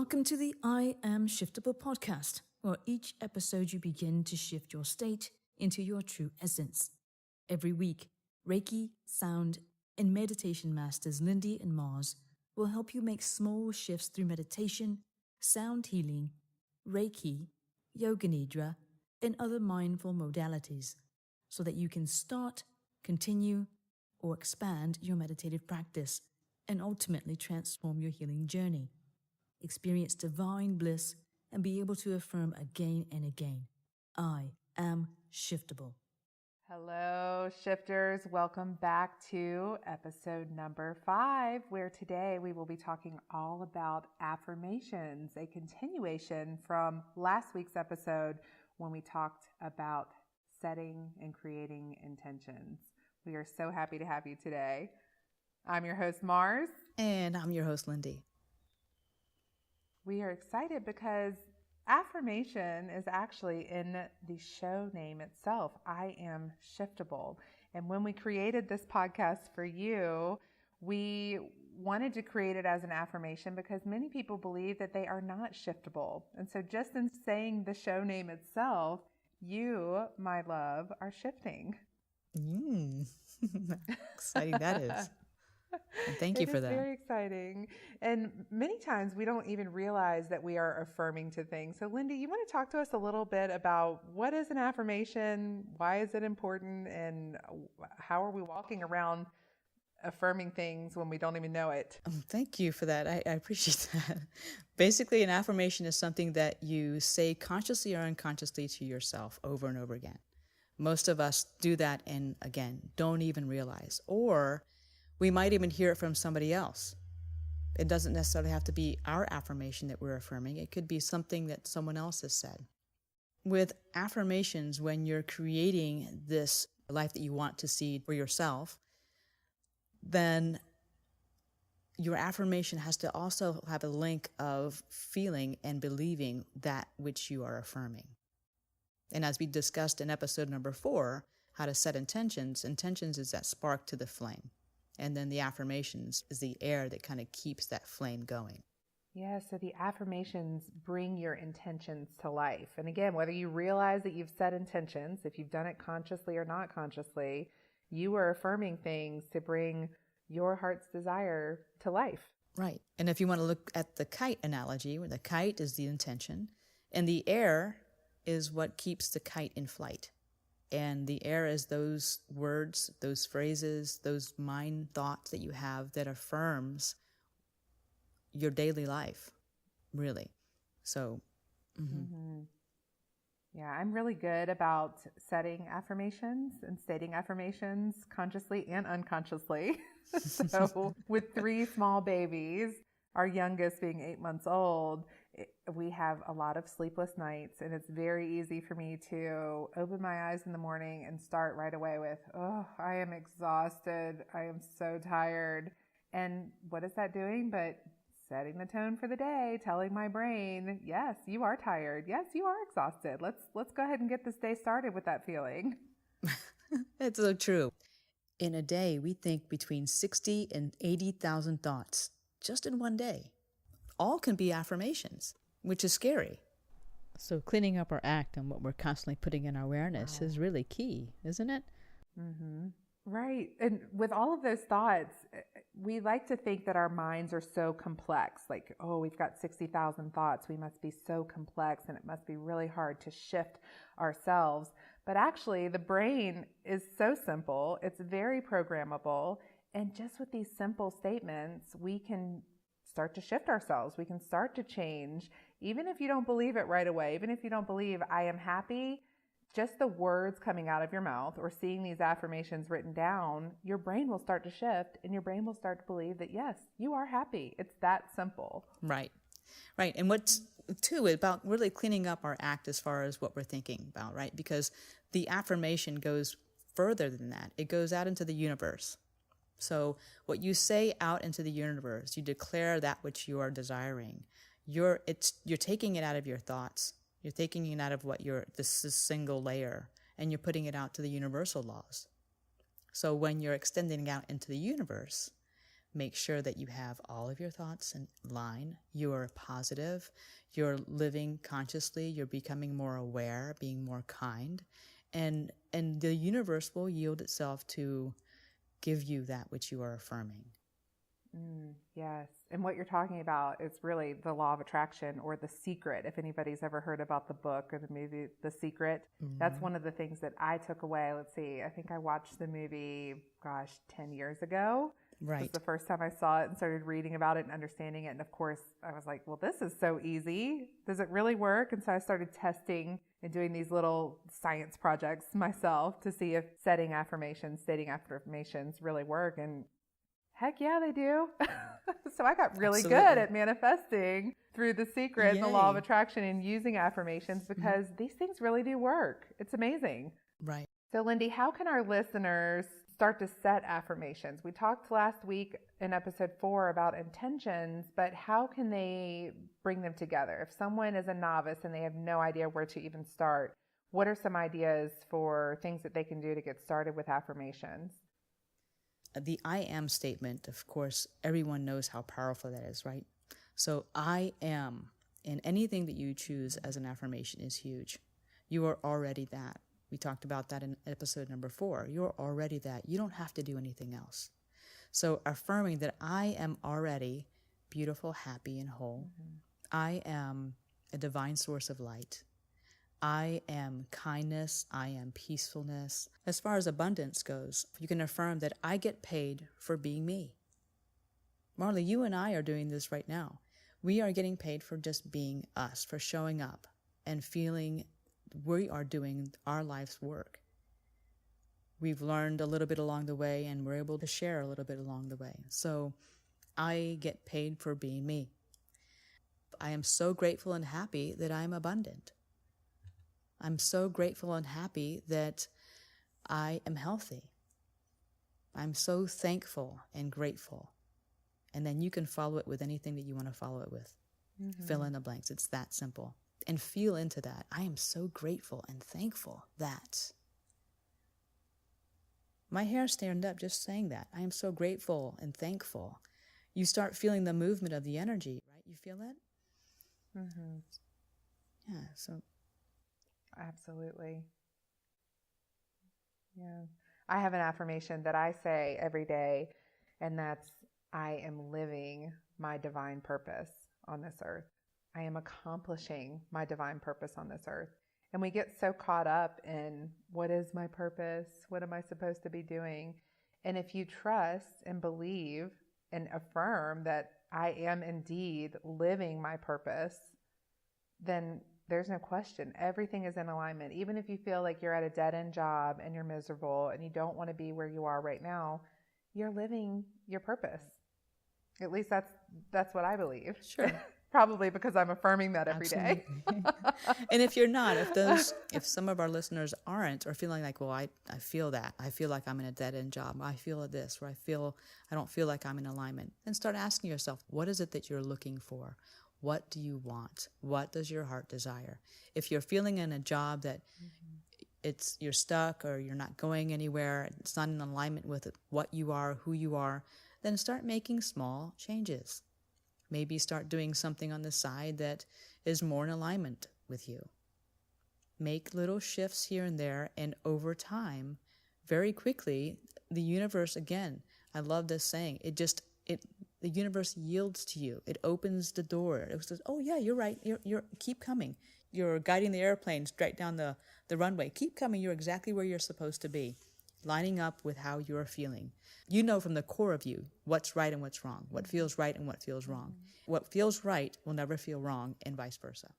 Welcome to the I Am Shiftable podcast, where each episode you begin to shift your state into your true essence. Every week, Reiki, sound, and meditation masters Lindy and Mars will help you make small shifts through meditation, sound healing, Reiki, Yoga Nidra, and other mindful modalities so that you can start, continue, or expand your meditative practice and ultimately transform your healing journey. Experience divine bliss and be able to affirm again and again, I am shiftable. Hello, shifters. Welcome back to episode number 5, where today we will be talking all about affirmations, a continuation from last week's episode when we talked about setting and creating intentions. We are so happy to have you today. I'm your host, Mars. And I'm your host, Lindy. We are excited because affirmation is actually in the show name itself. I am shiftable. And when we created this podcast for you, we wanted to create it as an affirmation because many people believe that they are not shiftable. And so just in saying the show name itself, you, my love, are shifting. Exciting that is. And thank you for that. It is very exciting. And many times we don't even realize that we are affirming to things. So Lindy, you want to talk to us a little bit about what is an affirmation? Why is it important? And how are we walking around affirming things when we don't even know it? Thank you for that. I appreciate that. Basically, an affirmation is something that you say consciously or unconsciously to yourself over and over again. Most of us do that and, again, don't even realize. Or we might even hear it from somebody else. It doesn't necessarily have to be our affirmation that we're affirming. It could be something that someone else has said. With affirmations, when you're creating this life that you want to see for yourself, then your affirmation has to also have a link of feeling and believing that which you are affirming. And as we discussed in episode number 4, how to set intentions is that spark to the flame. And then the affirmations is the air that kind of keeps that flame going. Yeah, so the affirmations bring your intentions to life. And again, whether you realize that you've set intentions, if you've done it consciously or not consciously, you are affirming things to bring your heart's desire to life. Right. And if you want to look at the kite analogy, where the kite is the intention, and the air is what keeps the kite in flight. And the air is those words, those phrases, those mind thoughts that you have that affirms your daily life, really. So, Yeah, I'm really good about setting affirmations and stating affirmations consciously and unconsciously. So with 3 small babies, our youngest being 8 months old, we have a lot of sleepless nights, and it's very easy for me to open my eyes in the morning and start right away with, oh, I am exhausted. I am so tired. And what is that doing but setting the tone for the day, telling my brain, yes, you are tired. Yes, you are exhausted. Let's go ahead and get this day started with that feeling. It's so true. In a day, we think between 60 and 80,000 thoughts just in one day. All can be affirmations, which is scary. So cleaning up our act and what we're constantly putting in our awareness is really key, isn't it? Mm-hmm. Right. And with all of those thoughts, we like to think that our minds are so complex. Like, oh, we've got 60,000 thoughts. We must be so complex and it must be really hard to shift ourselves. But actually, the brain is so simple. It's very programmable. And just with these simple statements, we can start to shift ourselves. We can start to change. Even if you don't believe it right away, even if you don't believe I am happy, just the words coming out of your mouth or seeing these affirmations written down, your brain will start to shift and your brain will start to believe that, yes, you are happy. It's that simple. Right. Right. And what's too about really cleaning up our act as far as what we're thinking about, right? Because the affirmation goes further than that. It goes out into the universe. So what you say out into the universe, you declare that which you are desiring. You're taking it out of your thoughts. You're taking it out of this single layer, and you're putting it out to the universal laws. So when you're extending out into the universe, Make sure that you have all of your thoughts in line. You're positive. You're living consciously. You're becoming more aware, being more kind. And the universe will yield itself to give you that which you are affirming. Yes. And what you're talking about is really the law of attraction, or The Secret. If anybody's ever heard about the book or the movie, The Secret, that's one of the things that I took away. Let's see. I think I watched the movie, 10 years ago. Right. It was the first time I saw it and started reading about it and understanding it. And of course, I was like, well, this is so easy. Does it really work? And so I started testing and doing these little science projects myself to see if stating affirmations really work. And heck yeah, they do. So I got really good at manifesting through The Secret and the law of attraction and using affirmations, because these things really do work. It's amazing. Right. So Lindy, how can our listeners start to set affirmations? We talked last week in episode 4 about intentions, but how can they bring them together? If someone is a novice and they have no idea where to even start, what are some ideas for things that they can do to get started with affirmations? The I am statement, of course, everyone knows how powerful that is, right? So I am, and anything that you choose as an affirmation is huge. You are already that. We talked about that in episode number 4. You're already that. You don't have to do anything else. So affirming that I am already beautiful, happy, and whole. I am a divine source of light. I am kindness. I am peacefulness. As far as abundance goes, you can affirm that I get paid for being me. Marley, you and I are doing this right now. We are getting paid for just being us, for showing up and feeling we are doing our life's work. We've learned a little bit along the way, and we're able to share a little bit along the way. So I get paid for being me. I am so grateful and happy that I'm abundant. I'm so grateful and happy that I am healthy. I'm so thankful and grateful. And then you can follow it with anything that you want to follow it with. Fill in the blanks. It's that simple. And feel into that. I am so grateful and thankful that. My hair stand up just saying that. I am so grateful and thankful. You start feeling the movement of the energy, right? You feel that? Yeah, so. Absolutely. Yeah. I have an affirmation that I say every day, and that's, I am living my divine purpose on this earth. I am accomplishing my divine purpose on this earth. And we get so caught up in, what is my purpose? What am I supposed to be doing? And if you trust and believe and affirm that I am indeed living my purpose, then there's no question. Everything is in alignment. Even if you feel like you're at a dead-end job and you're miserable and you don't want to be where you are right now, you're living your purpose. At least that's what I believe. Sure. Probably because I'm affirming that every day. And if you're not, if some of our listeners aren't, or feeling like, well, I feel that. I feel like I'm in a dead-end job. I feel this, or I don't feel like I'm in alignment. Then start asking yourself, what is it that you're looking for? What do you want? What does your heart desire? If you're feeling in a job that you're stuck or you're not going anywhere, it's not in alignment with what you are, who you are, then start making small changes. Maybe start doing something on the side that is more in alignment with you. Make little shifts here and there, and over time, very quickly, the universe, again, I love this saying, the universe yields to you. It opens the door. It says, oh yeah, you're right. You're keep coming. You're guiding the airplane straight down the runway. Keep coming. You're exactly where you're supposed to be, lining up with how you're feeling. You know from the core of you what's right and what's wrong, what feels right and what feels wrong. What feels right will never feel wrong, and vice versa.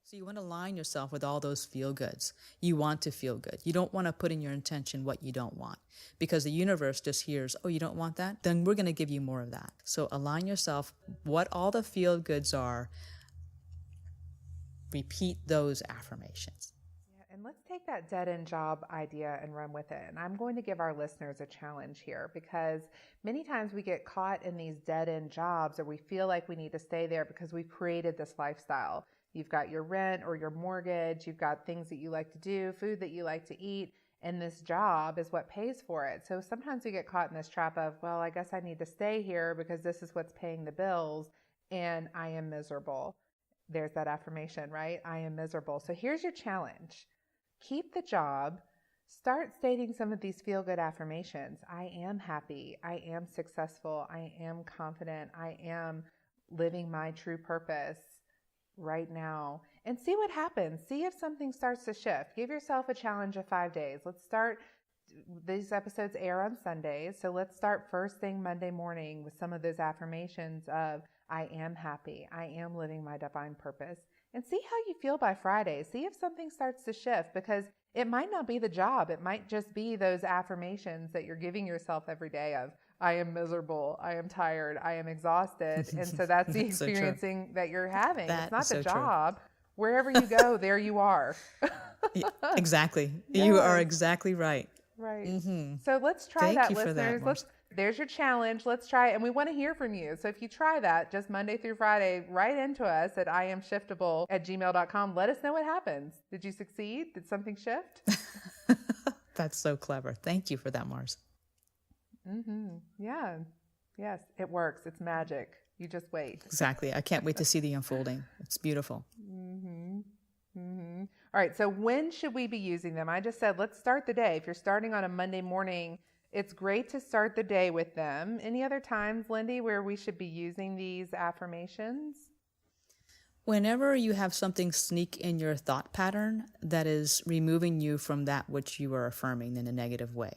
So you want to align yourself with all those feel-goods. You want to feel good. You don't want to put in your intention what you don't want, because the universe just hears, oh, you don't want that? Then we're going to give you more of that. So align yourself what all the feel-goods are. Repeat those affirmations. And let's take that dead-end job idea and run with it. And I'm going to give our listeners a challenge here, because many times we get caught in these dead-end jobs, or we feel like we need to stay there because we've created this lifestyle. You've got your rent or your mortgage, you've got things that you like to do, food that you like to eat, and this job is what pays for it. So sometimes we get caught in this trap of, well, I guess I need to stay here because this is what's paying the bills, and I am miserable. There's that affirmation, right? I am miserable. So here's your challenge. Keep the job. Start stating some of these feel-good affirmations. I am happy. I am successful. I am confident. I am living my true purpose right now, and see what happens. See if something starts to shift. Give yourself a challenge of 5 days. Let's start. These episodes air on Sundays, so let's start first thing Monday morning with some of those affirmations of I am happy. I am living my divine purpose, and see how you feel by Friday. See if something starts to shift, because it might not be the job. It might just be those affirmations that you're giving yourself every day of I am miserable, I am tired, I am exhausted. And so that's the experiencing that you're having. It's not the job. Wherever you go, there you are. Exactly. Yeah. You are exactly right. Right. Mm-hmm. So let's try that, listeners. There's your challenge. Let's try it. And we want to hear from you. So if you try that just Monday through Friday, write into us at iamshiftable@gmail.com. Let us know what happens. Did you succeed? Did something shift? That's so clever. Thank you for that, Mars. Mm-hmm. Yeah. Yes, it works. It's magic. You just wait. Exactly. I can't wait to see the unfolding. It's beautiful. Mm-hmm. Mm-hmm. All right. So when should we be using them? I just said, let's start the day. If you're starting on a Monday morning, it's great to start the day with them. Any other times, Lindy, where we should be using these affirmations? Whenever you have something sneak in your thought pattern that is removing you from that which you are affirming in a negative way.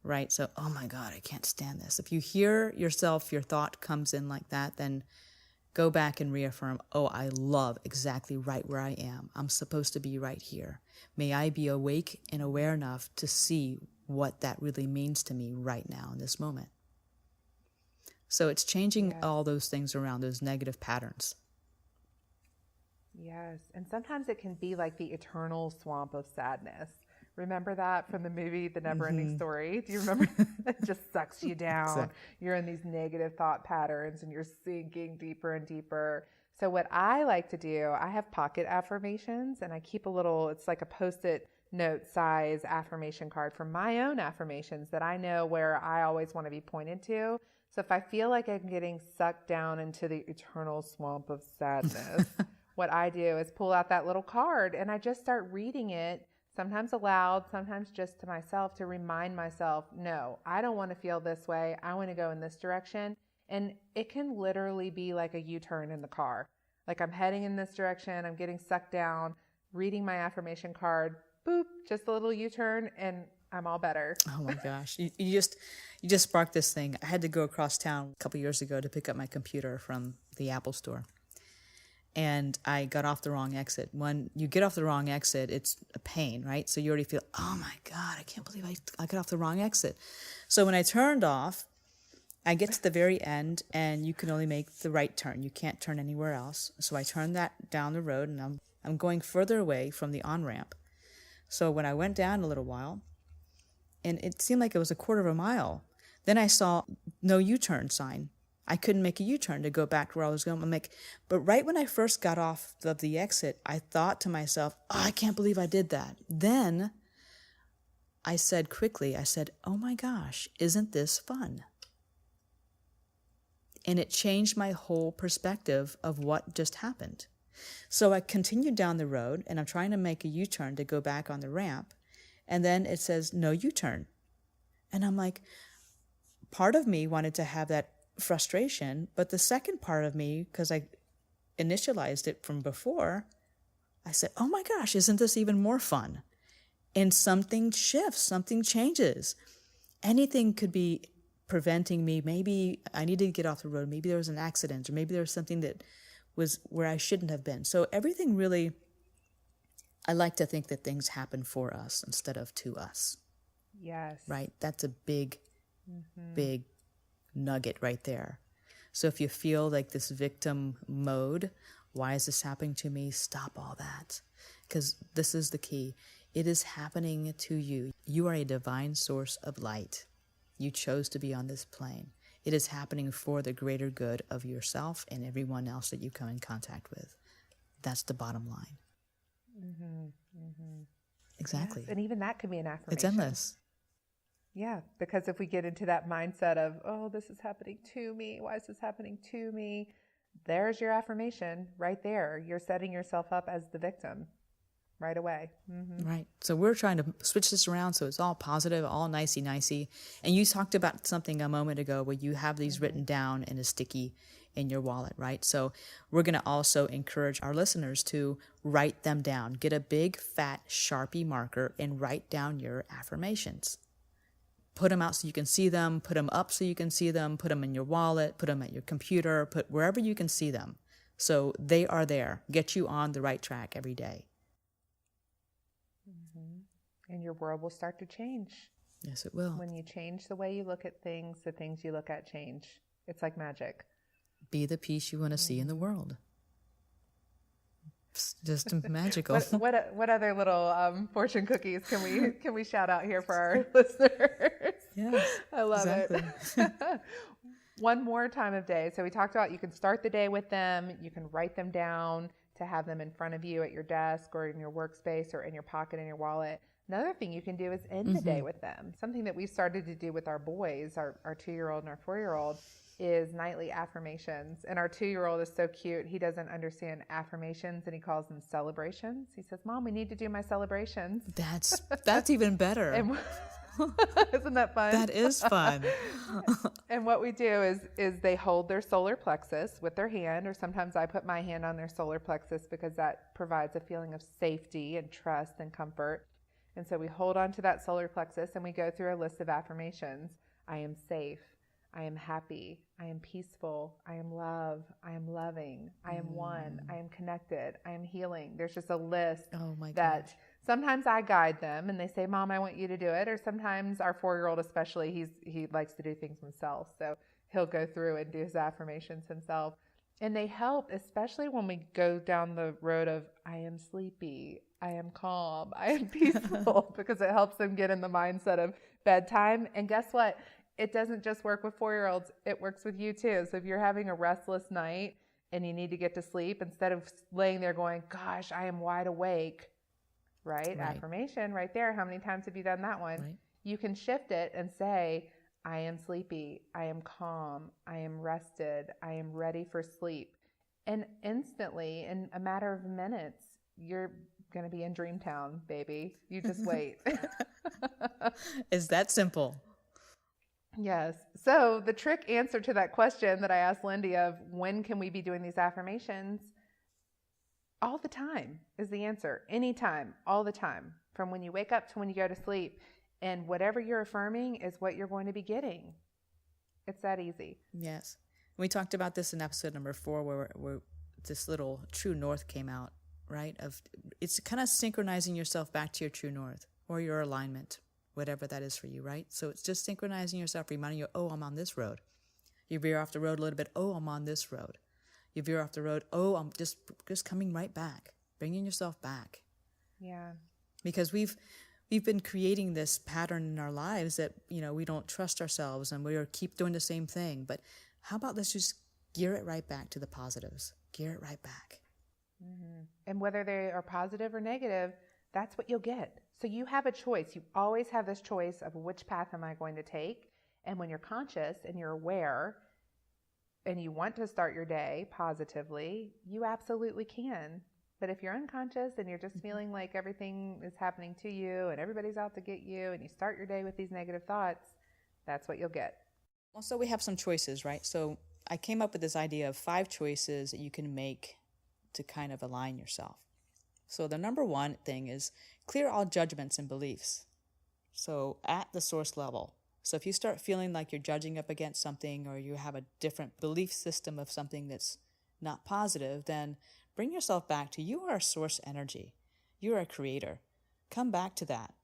Right? So, oh my God, I can't stand this. If you hear yourself, your thought comes in like that, then go back and reaffirm, oh, I love exactly right where I am. I'm supposed to be right here. May I be awake and aware enough to see what that really means to me right now in this moment. So it's changing all those things around, those negative patterns. Yes. And sometimes it can be like the eternal swamp of sadness. Remember that from the movie, The Never-Ending Story? Do you remember? It just sucks you down. Exactly. You're in these negative thought patterns and you're sinking deeper and deeper. So what I like to do, I have pocket affirmations, and I keep a little, it's like a Post-it note size affirmation card for my own affirmations that I know where I always want to be pointed to. So if I feel like I'm getting sucked down into the eternal swamp of sadness, what I do is pull out that little card and I just start reading it, sometimes aloud, sometimes just to myself, to remind myself, no, I don't want to feel this way. I want to go in this direction. And it can literally be like a U-turn in the car. Like I'm heading in this direction, I'm getting sucked down, reading my affirmation card, boop, just a little U-turn, and I'm all better. Oh my gosh. You just sparked this thing. I had to go across town a couple years ago to pick up my computer from the Apple store. And I got off the wrong exit. When you get off the wrong exit, it's a pain, right? So you already feel, oh my God, I can't believe I got off the wrong exit. So when I turned off, I get to the very end and you can only make the right turn. You can't turn anywhere else. So I turned that down the road and I'm going further away from the on-ramp. So when I went down a little while, and it seemed like it was a quarter of a mile, then I saw no U-turn sign. I couldn't make a U-turn to go back to where I was going. I'm like, but right when I first got off of the exit, I thought to myself, oh, I can't believe I did that. Then I said quickly, oh my gosh, isn't this fun? And it changed my whole perspective of what just happened. So I continued down the road and I'm trying to make a U-turn to go back on the ramp. And then it says no U-turn. And I'm like, part of me wanted to have that frustration, but the second part of me, because I initialized it from before, I said, oh my gosh, isn't this even more fun? And something shifts, something changes. Anything could be preventing me. Maybe I needed to get off the road. Maybe there was an accident, or maybe there was something that was where I shouldn't have been. So everything really, I like to think that things happen for us instead of to us. Yes. Right? That's a big, big nugget right there. So if you feel like this victim mode, why is this happening to me? Stop all that. Because this is the key. It is happening to you. You are a divine source of light. You chose to be on this plane. It is happening for the greater good of yourself and everyone else that you come in contact with. That's the bottom line. exactly. Yes. And even that can be an affirmation. It's endless. Yeah, because if we get into that mindset of, oh, this is happening to me, why is this happening to me? There's your affirmation right there. You're setting yourself up as the victim right away. Mm-hmm. Right. So we're trying to switch this around so it's all positive, all nicey-nicey. And you talked about something a moment ago where you have these written down in a sticky in your wallet, right? So we're going to also encourage our listeners to write them down. Get a big, fat Sharpie marker and write down your affirmations. Put them out so you can see them, put them up so you can see them, put them in your wallet, put them at your computer, put wherever you can see them. So they are there. Get you on the right track every day. And your world will start to change. Yes, it will. When you change the way you look at things, the things you look at change. It's like magic. Be the peace you want to see in the world. It's just magical. What other little fortune cookies can we shout out here for our listeners? Yes, I love exactly. it. One more time of day. So we talked about you can start the day with them. You can write them down to have them in front of you at your desk or in your workspace or in your pocket in your wallet. Another thing you can do is end the day with them. Something that we started to do with our boys, our 2-year-old and our 4-year-old, is nightly affirmations. And our 2-year-old is so cute. He doesn't understand affirmations and he calls them celebrations. He says, Mom, we need to do my celebrations. That's even better. And isn't that fun? That is fun. And what we do is they hold their solar plexus with their hand, or sometimes I put my hand on their solar plexus because that provides a feeling of safety and trust and comfort. And so we hold on to that solar plexus and we go through a list of affirmations. I am safe. I am happy. I am peaceful. I am love. I am loving. I am one. I am connected. I am healing. There's just a list that sometimes I guide them and they say, Mom, I want you to do it. Or sometimes our 4-year-old especially, he likes to do things himself. So he'll go through and do his affirmations himself. And they help, especially when we go down the road of I am sleepy, I am calm, I am peaceful, because it helps them get in the mindset of bedtime. And guess what? It doesn't just work with 4-year-olds. It works with you too. So if you're having a restless night and you need to get to sleep, instead of laying there going, gosh, I am wide awake, right? Affirmation right there. How many times have you done that one? Right. You can shift it and say, I am sleepy. I am calm. I am rested. I am ready for sleep. And instantly, in a matter of minutes, you're going to be in Dreamtown, baby. You just wait. It's that simple. Yes. So the trick answer to that question that I asked Lindy of when can we be doing these affirmations? All the time is the answer. Anytime, all the time, from when you wake up to when you go to sleep. And whatever you're affirming is what you're going to be getting. It's that easy. Yes. We talked about this in episode number 4 where this little true north came out, right? It's kind of synchronizing yourself back to your true north or your alignment, whatever that is for you, right? So it's just synchronizing yourself, reminding you, oh, I'm on this road. You veer off the road a little bit, oh, I'm on this road. You veer off the road, oh, I'm just coming right back, bringing yourself back. Yeah. Because we've been creating this pattern in our lives that, we don't trust ourselves and we keep doing the same thing. But how about let's just gear it right back to the positives. Gear it right back. Mm-hmm. And whether they are positive or negative, that's what you'll get. So you have a choice. You always have this choice of which path am I going to take. And when you're conscious and you're aware and you want to start your day positively, you absolutely can. But if you're unconscious and you're just feeling like everything is happening to you and everybody's out to get you and you start your day with these negative thoughts, that's what you'll get. Well, so we have some choices, right? So I came up with this idea of 5 choices that you can make to kind of align yourself. So the number 1 thing is clear all judgments and beliefs. So at the source level. So if you start feeling like you're judging up against something or you have a different belief system of something that's not positive, then bring yourself back to you are a source energy. You are a creator. Come back to that.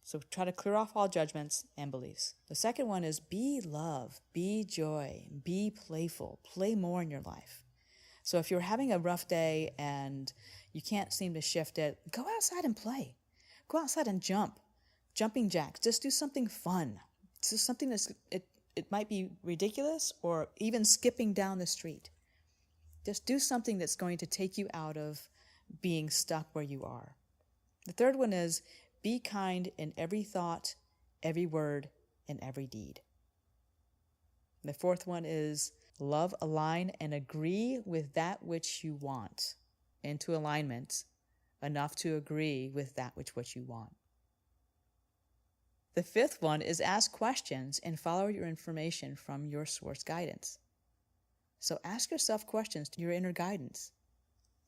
So try to clear off all judgments and beliefs. The second one is be love, be joy, be playful, play more in your life. So if you're having a rough day and you can't seem to shift it, go outside and play. Go outside and jump. Jumping jacks. Just do something fun. Just something that's, it might be ridiculous or even skipping down the street. Just do something that's going to take you out of being stuck where you are. The third one is Be kind in every thought, every word, and every deed. The fourth one is love, align, and agree with that which you want. Into alignment, enough to agree with that which you want. The fifth one is ask questions and follow your information from your source guidance. So ask yourself questions to your inner guidance.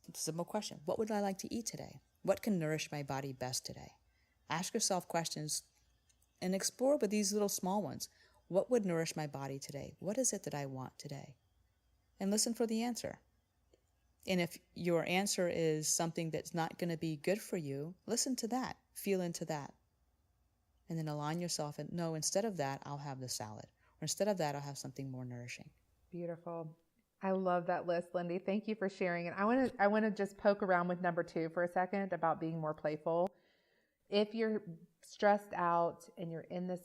It's a simple question. What would I like to eat today? What can nourish my body best today? Ask yourself questions and explore with these little small ones. What would nourish my body today? What is it that I want today? And listen for the answer. And if your answer is something that's not going to be good for you, listen to that. Feel into that. And then align yourself and no, instead of that, I'll have the salad. Or instead of that, I'll have something more nourishing. Beautiful. I love that list, Lindy. Thank you for sharing it. I want to just poke around with number 2 for a second about being more playful. If you're stressed out and you're in this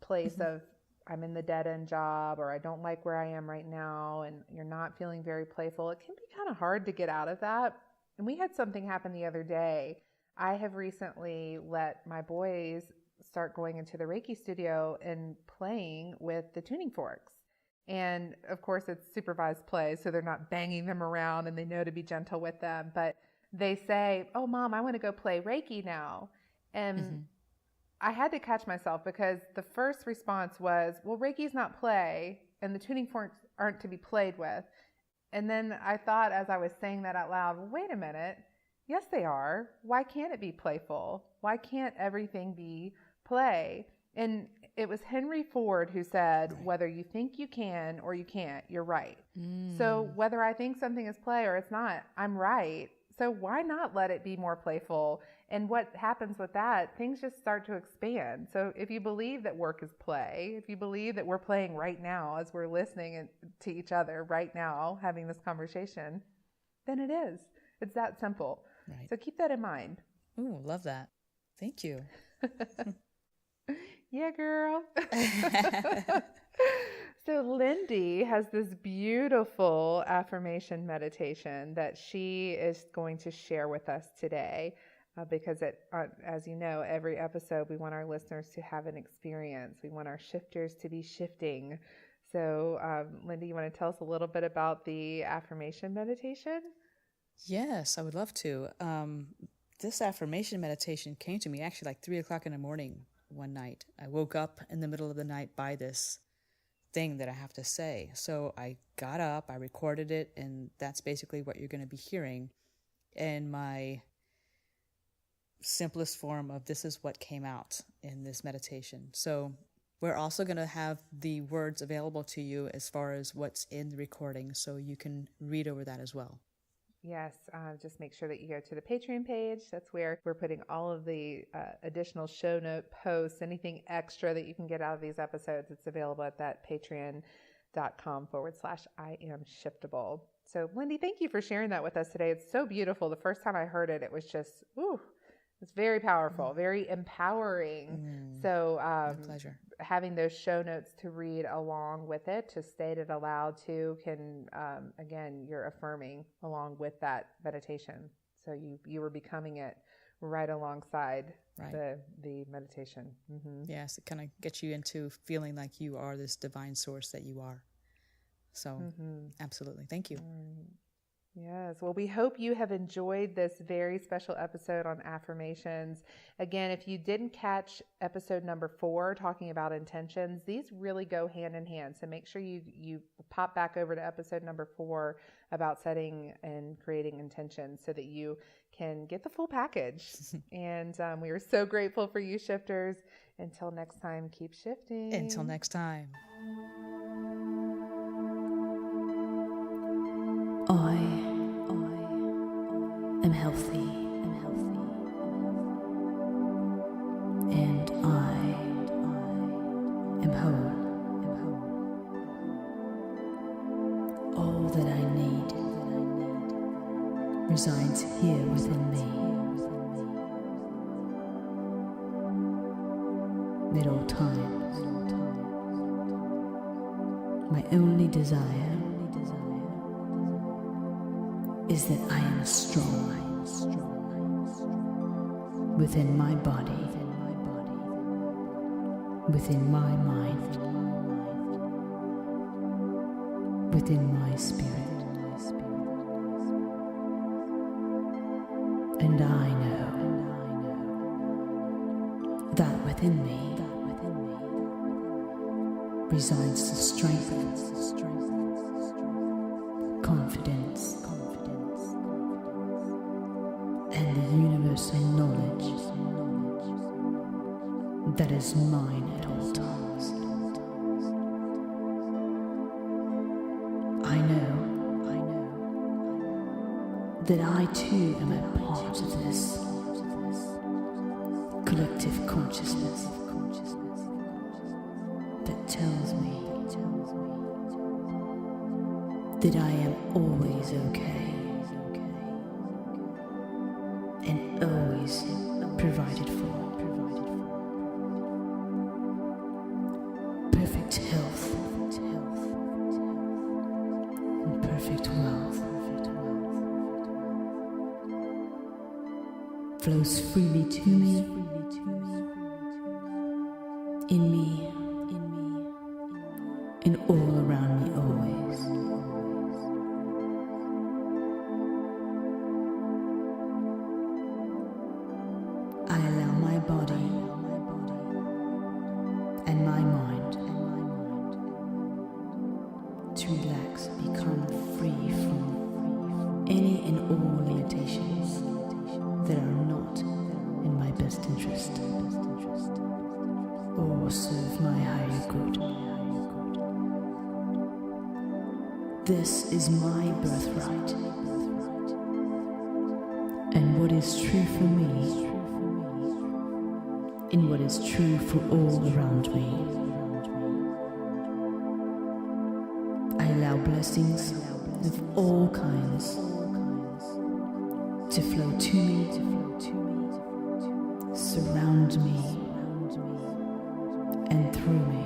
place of I'm in the dead end job or I don't like where I am right now and you're not feeling very playful, it can be kind of hard to get out of that. And we had something happen the other day. I have recently let my boys start going into the Reiki studio and playing with the tuning forks. And of course it's supervised play, so they're not banging them around and they know to be gentle with them. But they say, oh, Mom, I want to go play Reiki now. And I had to catch myself because the first response was, well, Reiki's not play and the tuning forks aren't to be played with. And then I thought as I was saying that out loud, well, wait a minute. Yes, they are. Why can't it be playful? Why can't everything be play? And it was Henry Ford who said, whether you think you can or you can't, you're right. So whether I think something is play or it's not, I'm right. So why not let it be more playful? And what happens with that, things just start to expand. So if you believe that work is play, if you believe that we're playing right now as we're listening to each other right now, having this conversation, then it is. It's that simple. Right. So keep that in mind. Ooh, love that. Thank you. Yeah, girl. So Lindy has this beautiful affirmation meditation that she is going to share with us today because as you know, every episode we want our listeners to have an experience. We want our shifters to be shifting. So Lindy, you want to tell us a little bit about the affirmation meditation? Yes, I would love to. This affirmation meditation came to me actually like 3 o'clock in the morning one night. I woke up in the middle of the night by this thing that I have to say. So I got up, I recorded it, and that's basically what you're going to be hearing in my simplest form of this is what came out in this meditation. So we're also going to have the words available to you as far as what's in the recording, so you can read over that as well. Yes, just make sure that you go to the Patreon page. That's where we're putting all of the additional show note posts, anything extra that you can get out of these episodes. It's available at that patreon.com/IamShiftable. So Lindy, thank you for sharing that with us today. It's so beautiful. The first time I heard it, it was just, it's very powerful, very empowering. So my pleasure. Having those show notes to read along with it, to state it aloud too, can, again, you're affirming along with that meditation. So you were becoming it right alongside the meditation. Yes, it kind of gets you into feeling like you are this divine source that you are. So absolutely. Thank you. Yes. Well, we hope you have enjoyed this very special episode on affirmations. Again, if you didn't catch episode number 4 talking about intentions, these really go hand in hand. So make sure you pop back over to episode number 4 about setting and creating intentions so that you can get the full package. And we are so grateful for you, shifters. Until next time, keep shifting. Until next time. I am healthy, and I am whole. All that I need resides here within me. At all times, my only desire is that I am strong within my body, within my mind, within my spirit. And I know that within me resides the strength, confidence, and the universal knowledge that is mine at all times. I know that I too am a part of this collective consciousness that tells me that I am always okay and always provided for. Perfect health and perfect wealth flows freely to me, in me, and all around me always. I allow my body and my mind to relax, become free from any and all limitations that are not in my best interest or serve my higher good. This is my birthright, and what is true for me and what is true for all around me. I allow blessings of all kinds to flow to me, surround me, and through me,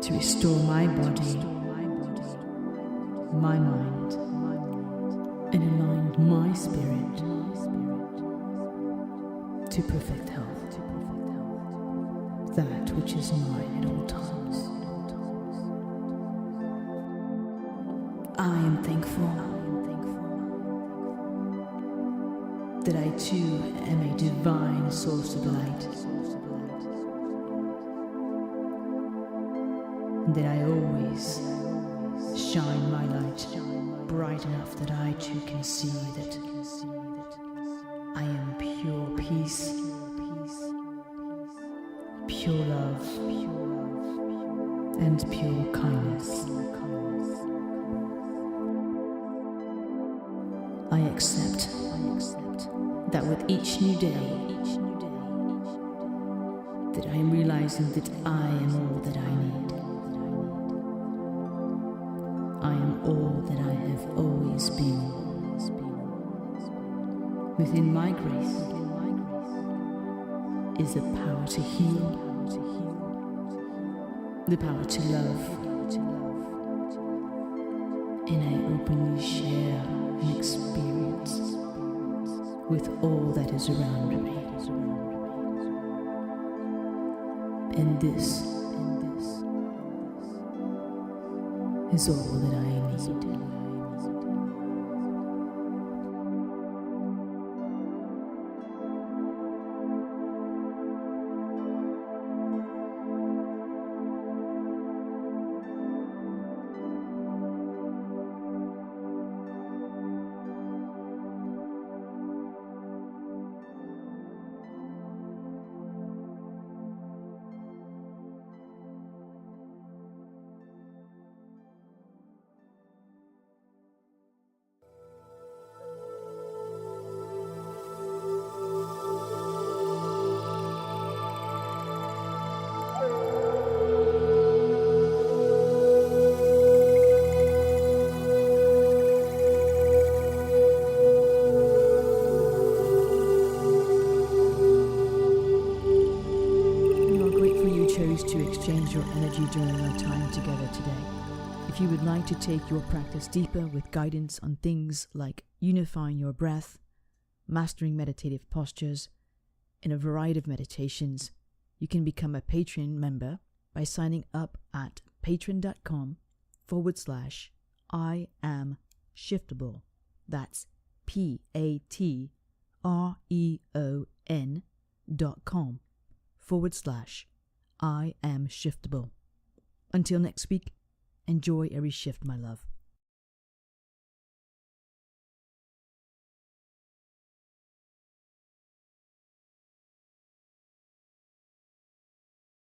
to restore my body, my mind, and align my spirit to perfect health, that which is mine at all times. I am thankful that I too am a divine source of light, and that I always shine my light bright enough that I too can see that I am pure peace, pure love, and pure kindness. I accept that with each new day, that I am realizing that I am all that I need. I am all that I have always been. Within my grace is the power to heal, the power to love, and I openly share an experience with all that is around me. And this is all that I need. To exchange your energy during our time together today. If you would like to take your practice deeper with guidance on things like unifying your breath, mastering meditative postures, and a variety of meditations. You can become a Patreon member by signing up at patreon.com/I am shiftable. That's patreon.com/I am shiftable. Until next week, enjoy every shift, my love.